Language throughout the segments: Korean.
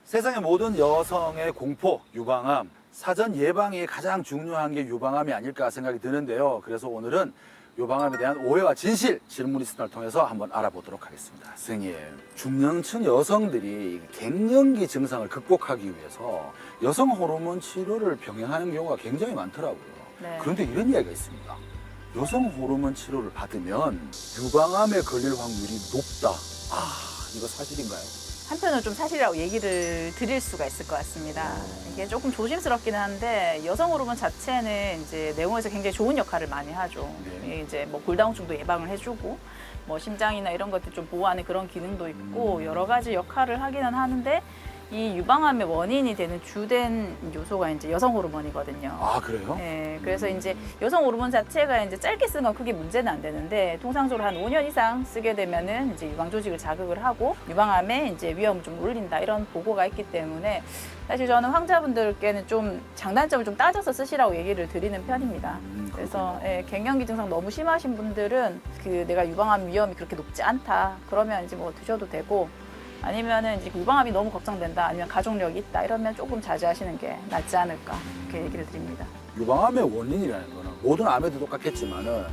세상의 모든 여성의 공포, 유방암, 사전 예방이 가장 중요한 게 유방암이 아닐까 생각이 드는데요. 그래서 오늘은 유방암에 대한 오해와 진실 질문리스트를 통해서 한번 알아보도록 하겠습니다. 선생님, 중년층 여성들이 갱년기 증상을 극복하기 위해서 여성 호르몬 치료를 병행하는 경우가 굉장히 많더라고요. 네. 그런데 이런 이야기가 있습니다. 여성 호르몬 치료를 받으면 유방암에 걸릴 확률이 높다. 이거 사실인가요? 한편으로 좀 사실이라고 얘기를 드릴 수가 있을 것 같습니다. 이게 조금 조심스럽기는 한데 여성 호르몬 자체는 이제 내용에서 굉장히 좋은 역할을 많이 하죠. 네. 이제 뭐 골다공증도 예방을 해주고 뭐 심장이나 이런 것들 좀 보호하는 그런 기능도 있고 여러 가지 역할을 하기는 하는데 이 유방암의 원인이 되는 주된 요소가 이제 여성 호르몬이거든요. 아, 그래요? 네, 그래서 이제 여성 호르몬 자체가 이제 짧게 쓰는 건 크게 문제는 안 되는데 통상적으로 한 5년 이상 쓰게 되면은 이제 유방 조직을 자극을 하고 유방암에 이제 위험을 좀 올린다 이런 보고가 있기 때문에 사실 저는 환자분들께는 좀 장단점을 좀 따져서 쓰시라고 얘기를 드리는 편입니다. 그래서 갱년기 증상 너무 심하신 분들은 내가 유방암 위험이 그렇게 높지 않다 그러면 이제 뭐 드셔도 되고. 아니면은 이제 유방암이 너무 걱정된다, 아니면 가족력이 있다 이러면 조금 자제하시는 게 낫지 않을까 이렇게 얘기를 드립니다. 유방암의 원인이라는 거는 모든 암에도 똑같겠지만은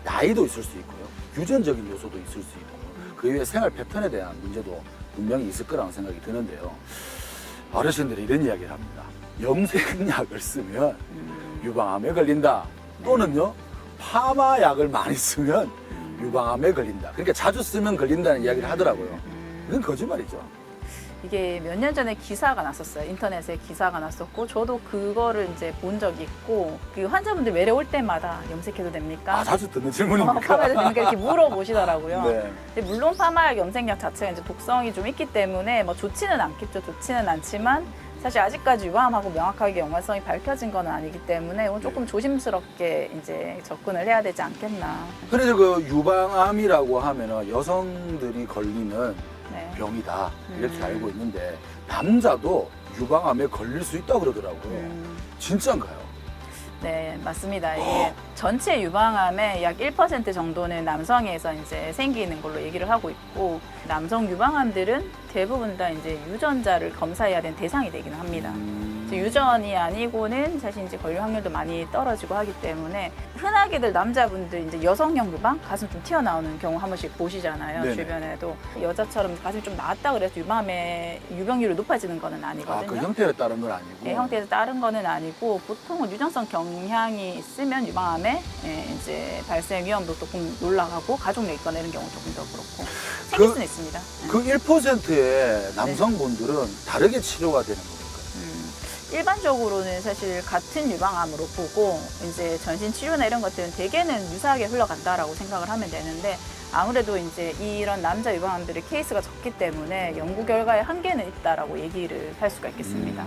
나이도 있을 수 있고요, 유전적인 요소도 있을 수 있고 그 이외에 생활 패턴에 대한 문제도 분명히 있을 거라는 생각이 드는데요. 어르신들이 이런 이야기를 합니다. 염색약을 쓰면 유방암에 걸린다, 또는요 파마약을 많이 쓰면 유방암에 걸린다. 그러니까 자주 쓰면 걸린다는 이야기를 하더라고요. 이건 거짓말이죠. 이게 몇 년 전에 기사가 났었어요. 인터넷에 기사가 났었고 저도 그거를 이제 본 적이 있고 그 환자분들 외래 올 때마다 염색해도 됩니까? 자주 듣는 질문입니까? 파마해도 됩니까? 이렇게 물어보시더라고요. 네. 근데 물론 파마약, 염색약 자체가 이제 독성이 좀 있기 때문에 뭐 좋지는 않겠죠. 좋지는 않지만 사실 아직까지 유방암하고 명확하게 연관성이 밝혀진 건 아니기 때문에 이건 조금 조심스럽게 이제 접근을 해야 되지 않겠나. 그래서 그 유방암이라고 하면은 여성들이 걸리는 네. 병이다 이렇게 알고 있는데 남자도 유방암에 걸릴 수 있다고 그러더라고요. 진짜인가요? 네, 맞습니다. 이게 전체 유방암의 약 1% 정도는 남성에서 이제 생기는 걸로 얘기를 하고 있고 남성 유방암들은 대부분 다 이제 유전자를 검사해야 되는 대상이 되기는 합니다. 유전이 아니고는 사실 이제 걸릴 확률도 많이 떨어지고 하기 때문에 흔하게들 남자분들 이제 여성형 유방 가슴 좀 튀어나오는 경우 한 번씩 보시잖아요. 네네. 주변에도 여자처럼 가슴이 좀 나왔다 그래서 유방암의 유병률이 높아지는 거는 아니거든요. 그 형태에 따른 건 아니고. 네, 형태에서 다른 거는 아니고 보통은 유전성 경향이 있으면 유방암에 이제 발생 위험도 조금 올라가고 가족력 있거나 이런 경우 조금 더 그렇고 생길 수는 있습니다. 그 1%의 남성분들은 다르게 치료가 되는 겁니까? 일반적으로는 사실 같은 유방암으로 보고 이제 전신 치료나 이런 것들은 대개는 유사하게 흘러간다라고 생각을 하면 되는데 아무래도 이제 이런 남자 유방암들의 케이스가 적기 때문에 연구 결과에 한계는 있다라고 얘기를 할 수가 있겠습니다.